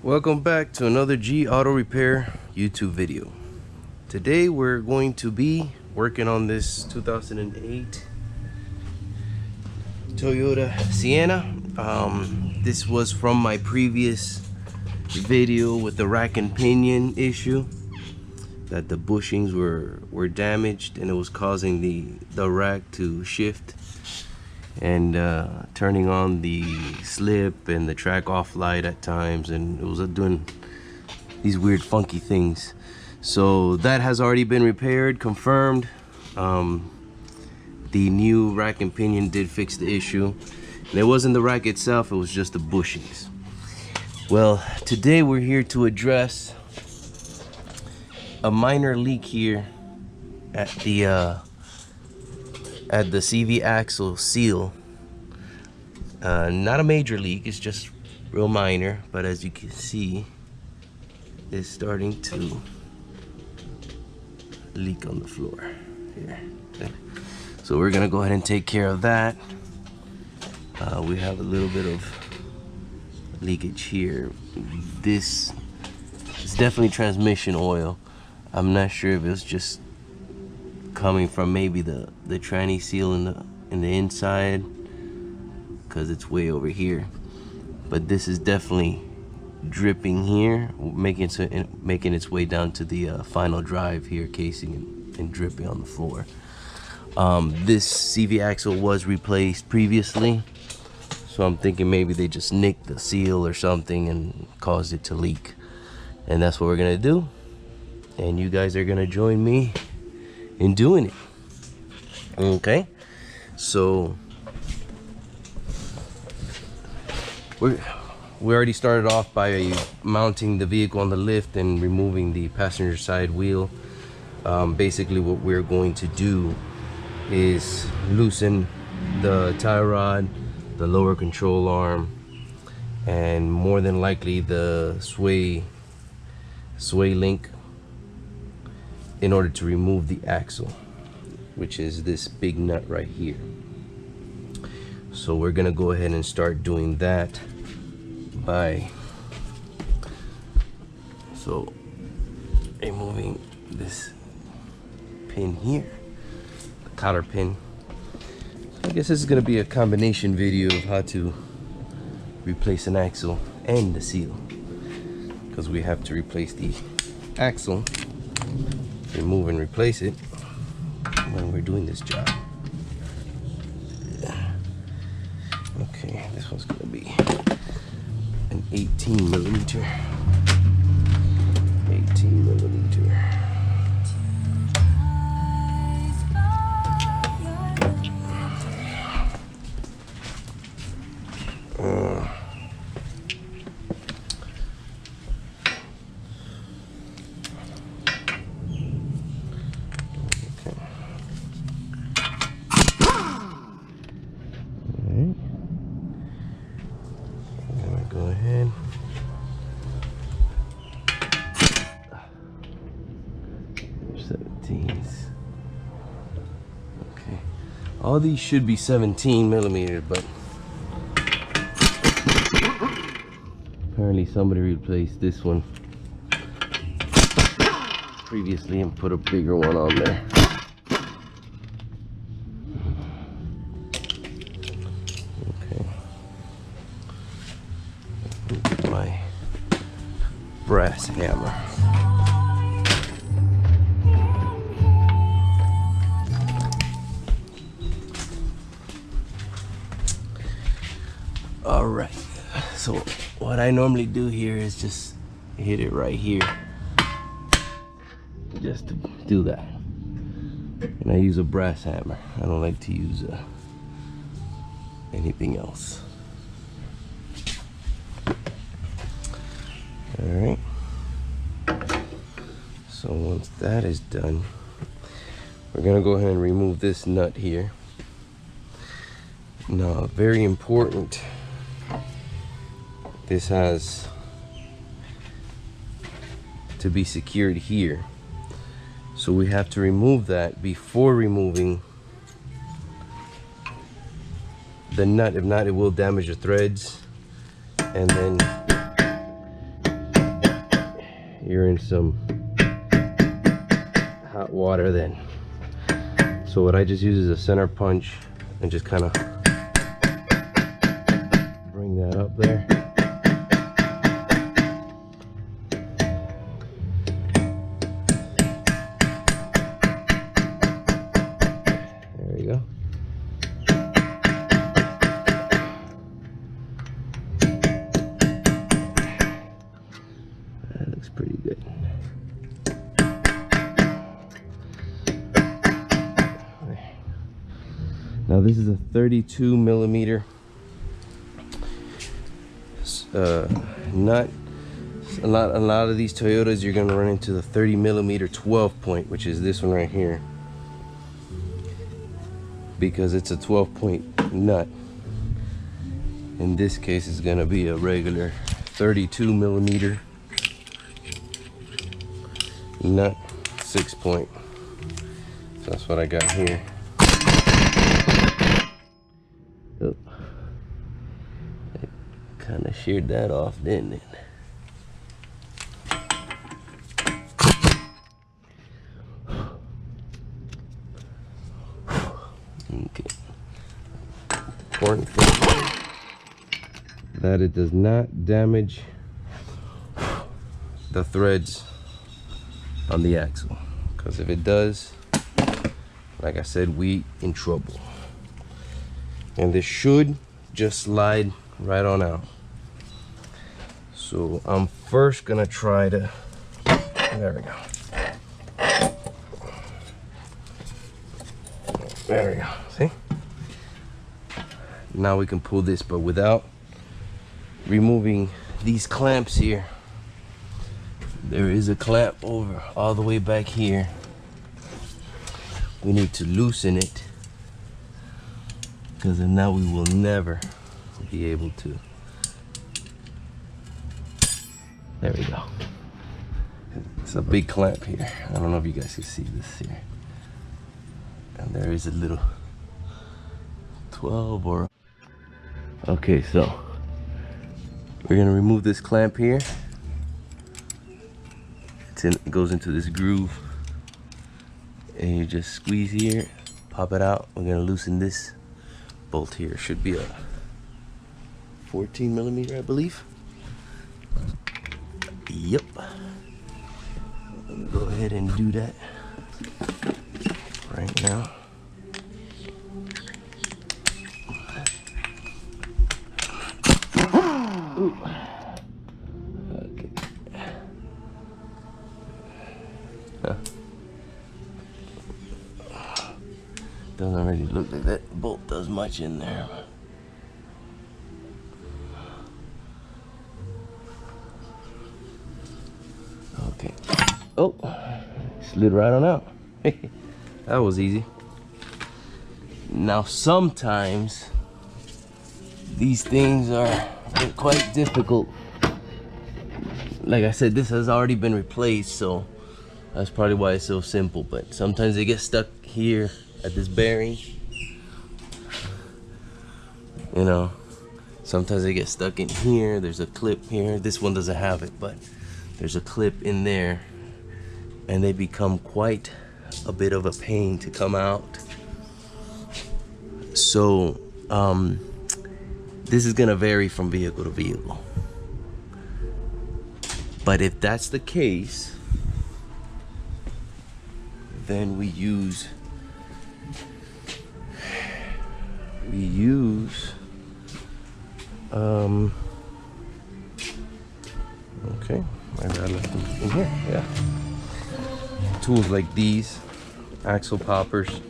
Welcome back to another G Auto Repair YouTube video. Today we're going to be working on this 2008 Toyota Sienna. This was from my previous video with the rack and pinion issue, that the bushings were damaged and it was causing the rack to shift and turning on the slip and the track off light at times, and it was doing these weird funky things. So that has already been repaired, confirmed. The new rack and pinion did fix the issue, and it wasn't the rack itself, it was just the bushings. Well, today we're here to address a minor leak here at the CV axle seal. Not a major leak, it's just real minor, but as you can see, it's starting to leak on the floor here. Okay. So we're gonna go ahead and take care of that. We have a little bit of leakage here. This is definitely transmission oil. I'm not sure if it's just coming from maybe the tranny seal in the inside, because it's way over here, but this is definitely dripping here, making its way down to the final drive here casing and dripping on the floor. This CV axle was replaced previously, so I'm thinking maybe they just nicked the seal or something and caused it to leak, and that's what we're gonna do, and you guys are gonna join me in doing it. Okay, so we already started off by mounting the vehicle on the lift and removing the passenger side wheel. Basically what we're going to do is loosen the tie rod, the lower control arm, and more than likely the sway link, in order to remove the axle, which is this big nut right here. So we're gonna go ahead and start doing that by removing this pin here, the collar pin. I guess this is gonna be a combination video of how to replace an axle and the seal, because we have to replace the axle, remove and replace it when we're doing this job. Okay, this one's gonna be an 18 millimeter. 18 millimeter. Go ahead. Okay, all these should be 17 millimeters, but apparently somebody replaced this one previously and put a bigger one on there. My brass hammer. All right, so what I normally do here is just hit it right here, just to do that, and I use a brass hammer. I don't like to use anything else. Alright, so once that is done, we're gonna go ahead and remove this nut here. Now, very important, this has to be secured here, so we have to remove that before removing the nut. If not, it will damage the threads, and then you're in some hot water then. So what I just use is a center punch and just kind of bring that up there. There you go. That looks pretty good. Now this is a 32 millimeter. Not a lot of these Toyotas you're gonna run into the 30 millimeter 12 point, which is this one right here, because it's a 12 point nut. In this case, it's gonna be a regular 32 millimeter nut, 6 point. So that's what I got here. Oh, it kind of sheared that off, didn't it? Okay. Important thing that it does not damage the threads on the axle, because if it does, like I said, we in trouble. And this should just slide right on out. So I'm first gonna try to, there we go. There we go, see? Now we can pull this, but without removing these clamps here. There is a clamp over all the way back here. We need to loosen it, because then now we will never be able to. There we go. It's a big clamp here. I don't know if you guys can see this here. And there is a little 12 or... Okay, so we're gonna remove this clamp here. It goes into this groove, and you just squeeze here, pop it out. We're gonna loosen this bolt here. Should be a 14 millimeter, I believe. Yep. Let me go ahead and do that right now. Ooh. Okay. Doesn't really look like that bolt does much in there. Okay. Oh, slid right on out. That was easy. Now sometimes these things are quite difficult. Like I said, this has already been replaced, so that's probably why it's so simple. But sometimes they get stuck here at this bearing, you know. Sometimes they get stuck in here. There's a clip here. This one doesn't have it, but there's a clip in there, and they become quite a bit of a pain to come out. So this is gonna vary from vehicle to vehicle. But if that's the case, then we use okay, maybe I left them in here. Yeah, tools like these, axle poppers,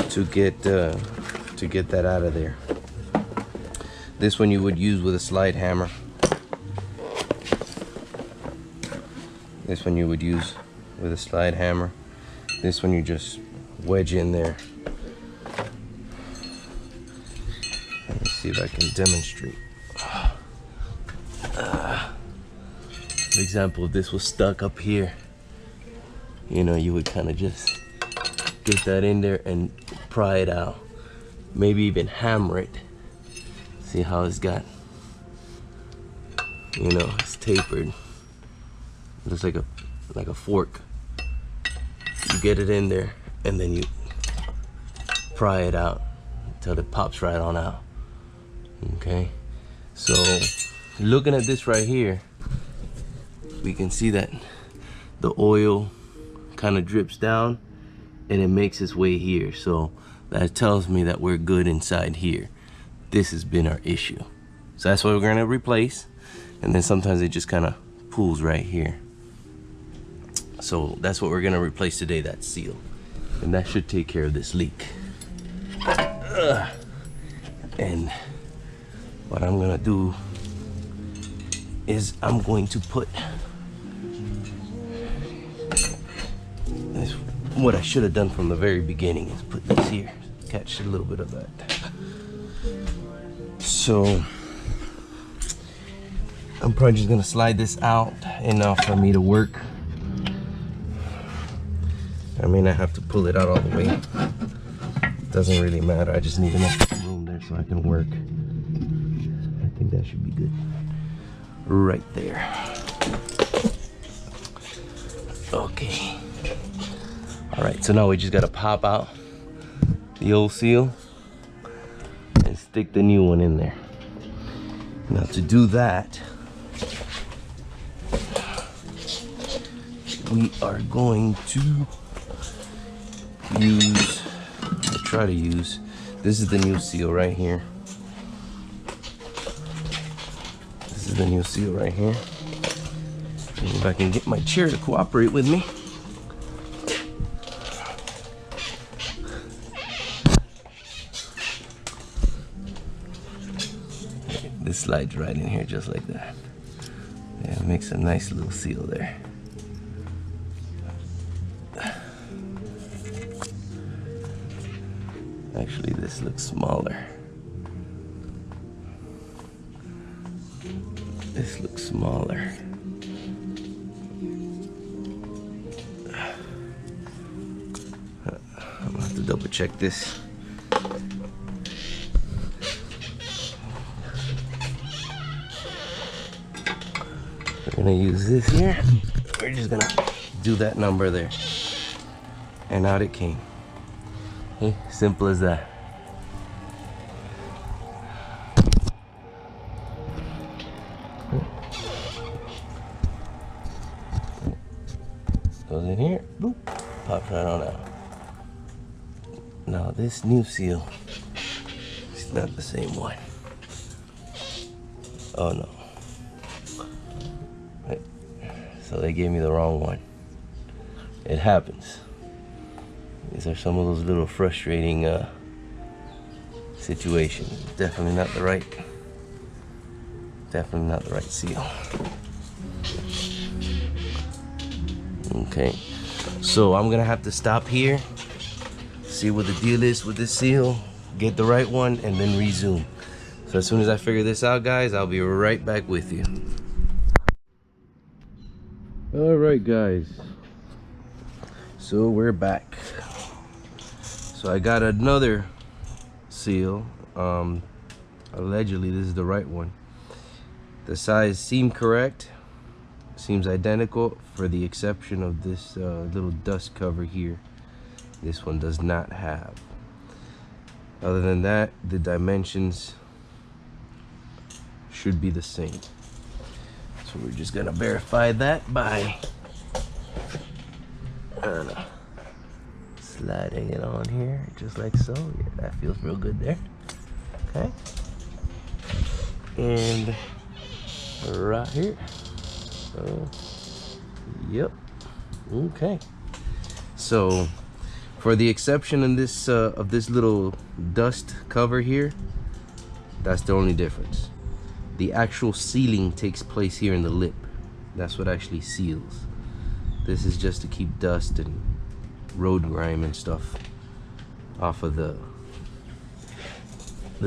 to get that out of there. This one you would use with a slide hammer. This one you would use with a slide hammer. This one you just wedge in there. Let me see if I can demonstrate. For example, if this was stuck up here, you know, you would kind of just get that in there and pry it out. Maybe even hammer it. See how it's got You know, it's tapered. It looks like a fork. You get it in there and then you pry it out until it pops right on out. Okay, so looking at this right here, we can see that the oil kind of drips down and it makes its way here. So that tells me that we're good inside here. This has been our issue. So that's what we're gonna replace. And then sometimes it just kind of pools right here. So that's what we're gonna replace today, that seal. And that should take care of this leak. And what I'm gonna do is I'm going to put this, what I should have done from the very beginning is put this here, catch a little bit of that. So I'm probably just gonna slide this out enough for me to work. I mean, I have to pull it out all the way. Doesn't really matter. I just need enough room there so I can work. I think that should be good. Right there. Okay. All right, so now we just gotta pop out the old seal and stick the new one in there. Now to do that, we are going to use, try to use, this is the new seal right here. This is the new seal right here. And if I can get my chair to cooperate with me. This slides right in here just like that. Yeah, it makes a nice little seal there. Actually, this looks smaller. This looks smaller. I'm gonna have to double check this. We're gonna use this here. We're just gonna do that number there. And out it came. Okay, simple as that. Goes in here, boop, pops right on out. Now this new seal is not the same one. Oh no. Right. So they gave me the wrong one. It happens. These are some of those little frustrating situations. Definitely not the right seal. Okay, so I'm gonna have to stop here, see what the deal is with this seal, get the right one, and then resume. So as soon as I figure this out, guys, I'll be right back with you. All right, guys, so we're back. So I got another seal. Allegedly this is the right one. The size seemed correct, seems identical, for the exception of this little dust cover here. This one does not have. Other than that, the dimensions should be the same. So we're just gonna verify that by sliding it on here, just like so. Yeah, that feels real good there. Okay. And right here. Yep. Okay. So for the exception in this of this little dust cover here, that's the only difference. The actual sealing takes place here in the lip. That's what actually seals. This is just to keep dust and road grime and stuff off of the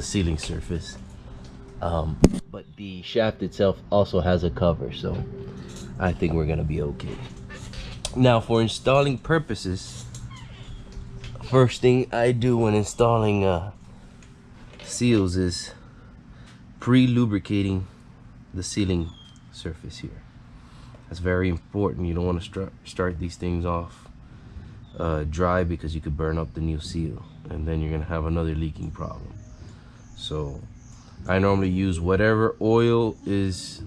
sealing surface. But the shaft itself also has a cover, so I think we're gonna be okay. Now for installing purposes, first thing I do when installing seals is pre-lubricating the sealing surface here. That's very important. You don't want to start these things off dry, because you could burn up the new seal and then you're gonna have another leaking problem. So I normally use whatever oil is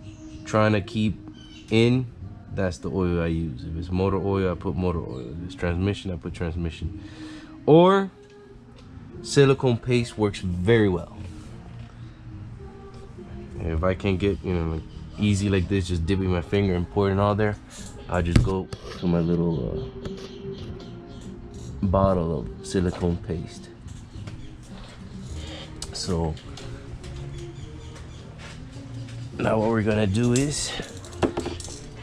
trying to keep in, that's the oil I use. If it's motor oil, I put motor oil. If it's transmission, I put transmission. Or silicone paste works very well. If I can't get, you know, like easy like this, just dipping my finger and pouring it all there, I'll just go to my little bottle of silicone paste. So now what we're gonna do is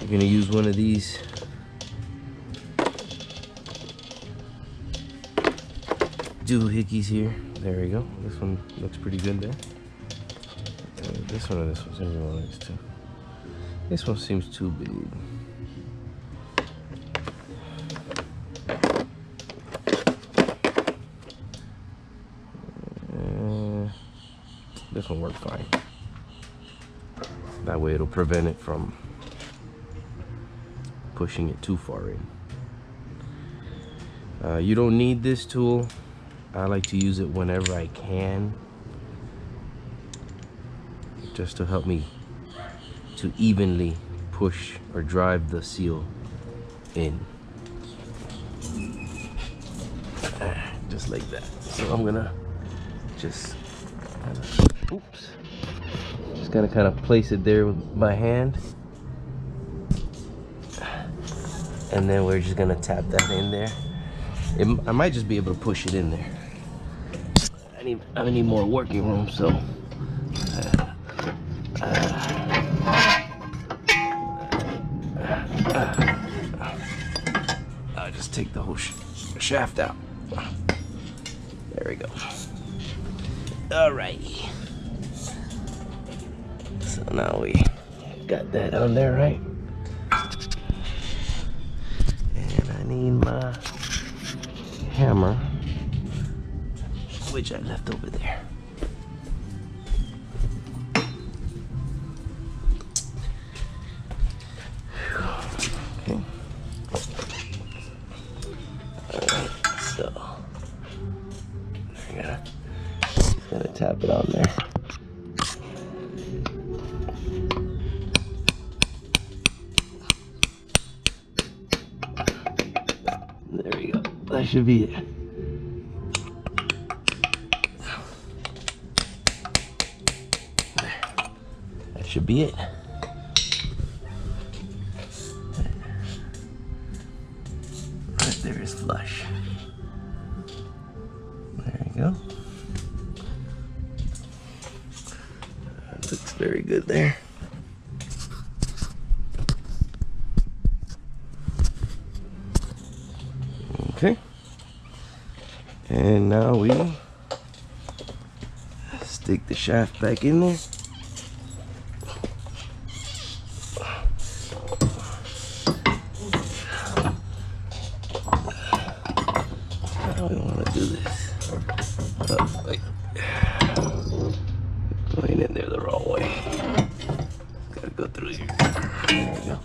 we're gonna use one of these doohickeys here. There we go. This one looks pretty good there. This one or this one? Everyone likes too. This one seems too big. This one works fine. That way it'll prevent it from pushing it too far in. You don't need this tool. I like to use it whenever I can, just to help me to evenly push or drive the seal in. Just like that. So I'm gonna just gonna kind of place it there with my hand, and then we're just gonna tap that in there. I might just be able to push it in there. I need more working room, so I'll just take the whole shaft out. There we go. Alrighty. So now we got that on there, right? And I need my hammer, which I left over there. Okay. Alright, so we're gonna tap it on there. There we go. That should be it. That should be it. Right there is flush. There you go. That looks very good there. Okay. And now we stick the shaft back in there. How do we want to do this? Oh, wait. Going in there the wrong way. Gotta go through here. There we go.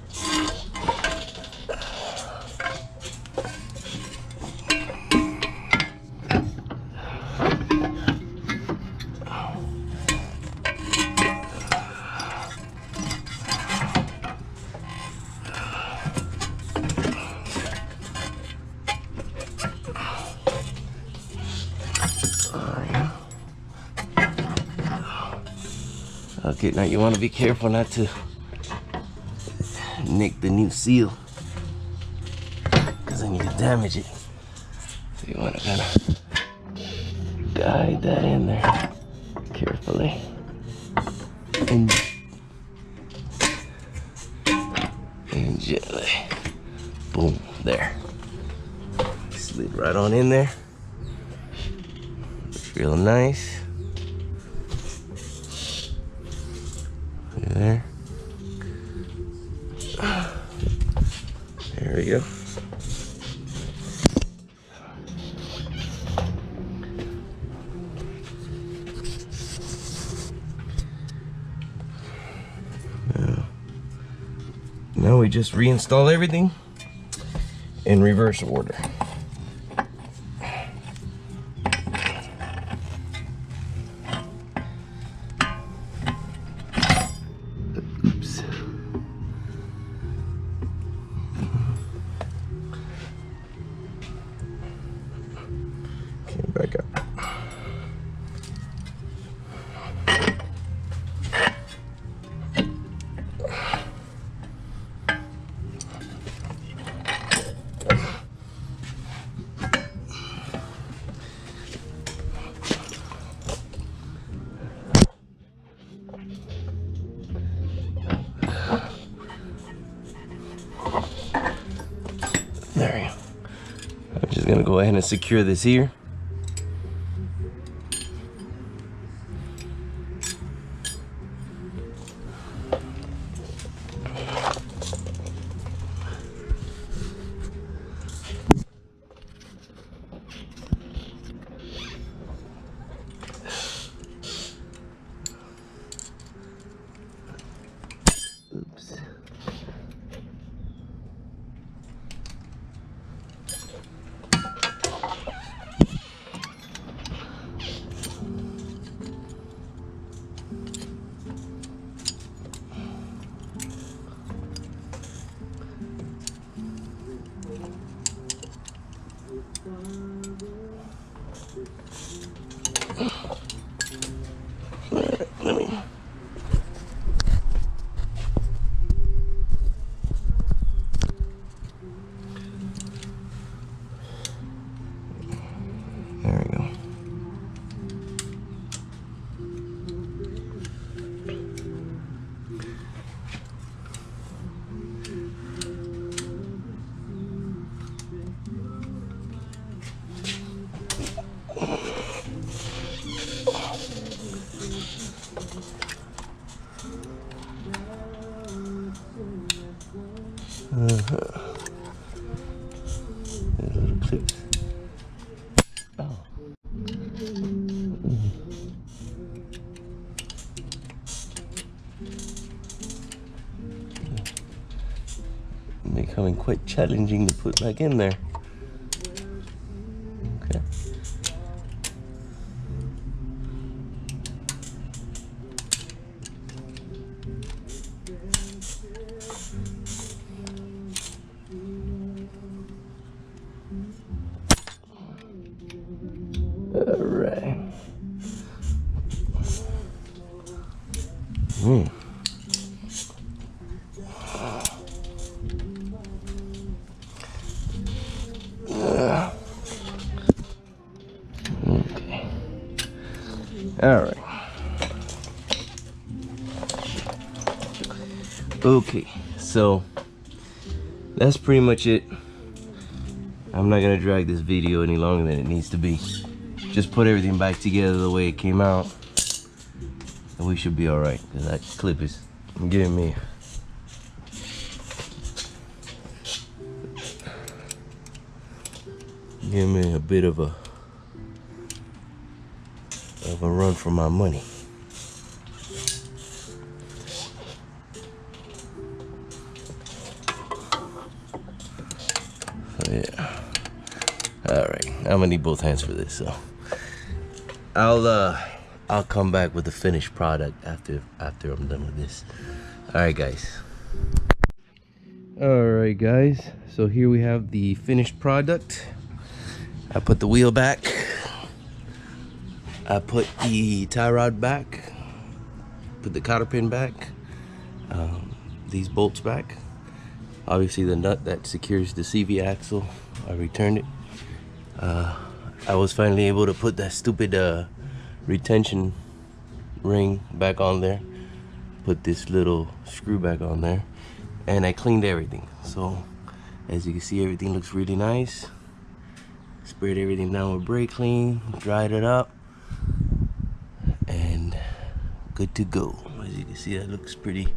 Okay, now you want to be careful not to nick the new seal, because then you can damage it. So you want to kind of guide that in there carefully. And gently. Boom, there. Slid right on in there. Looks real nice. There. There we go. Now, we just reinstall everything in reverse order. Oops. Okay, back up. There we go. I'm just gonna go ahead and secure this here. Oops. There we go. There's little clips. Oh. Becoming quite challenging to put back in there. Okay. All right. Okay. All right. Okay, so that's pretty much it. I'm not gonna drag this video any longer than it needs to be. Just put everything back together the way it came out, and we should be all right. Cause that clip is giving me a bit of a run for my money. So yeah. All right, I'm gonna need both hands for this, so I'll come back with the finished product after I'm done with this. All right, guys. All right, guys. So here we have the finished product. I put the wheel back. I put the tie rod back. Put the cotter pin back. These bolts back. Obviously, the nut that secures the CV axle, I returned it. I was finally able to put that stupid retention ring back on there. Put this little screw back on there. And I cleaned everything. So, as you can see, everything looks really nice. Sprayed everything down with brake clean. Dried it up. And good to go. As you can see, that looks pretty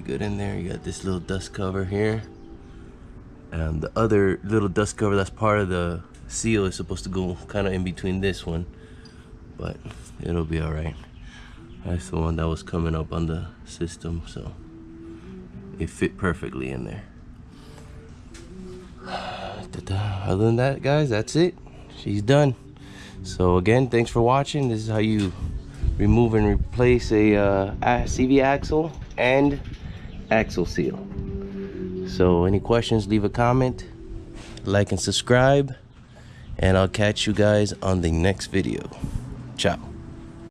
good in there. You got this little dust cover here. And the other little dust cover that's part of the seal is supposed to go kind of in between this one, but it'll be all right. That's the one that was coming up on the system, so it fit perfectly in there. Other than that, guys, that's it. She's done. So again, thanks for watching. This is how you remove and replace a CV axle and axle seal. So any questions, leave a comment, like and subscribe, and I'll catch you guys on the next video. Ciao.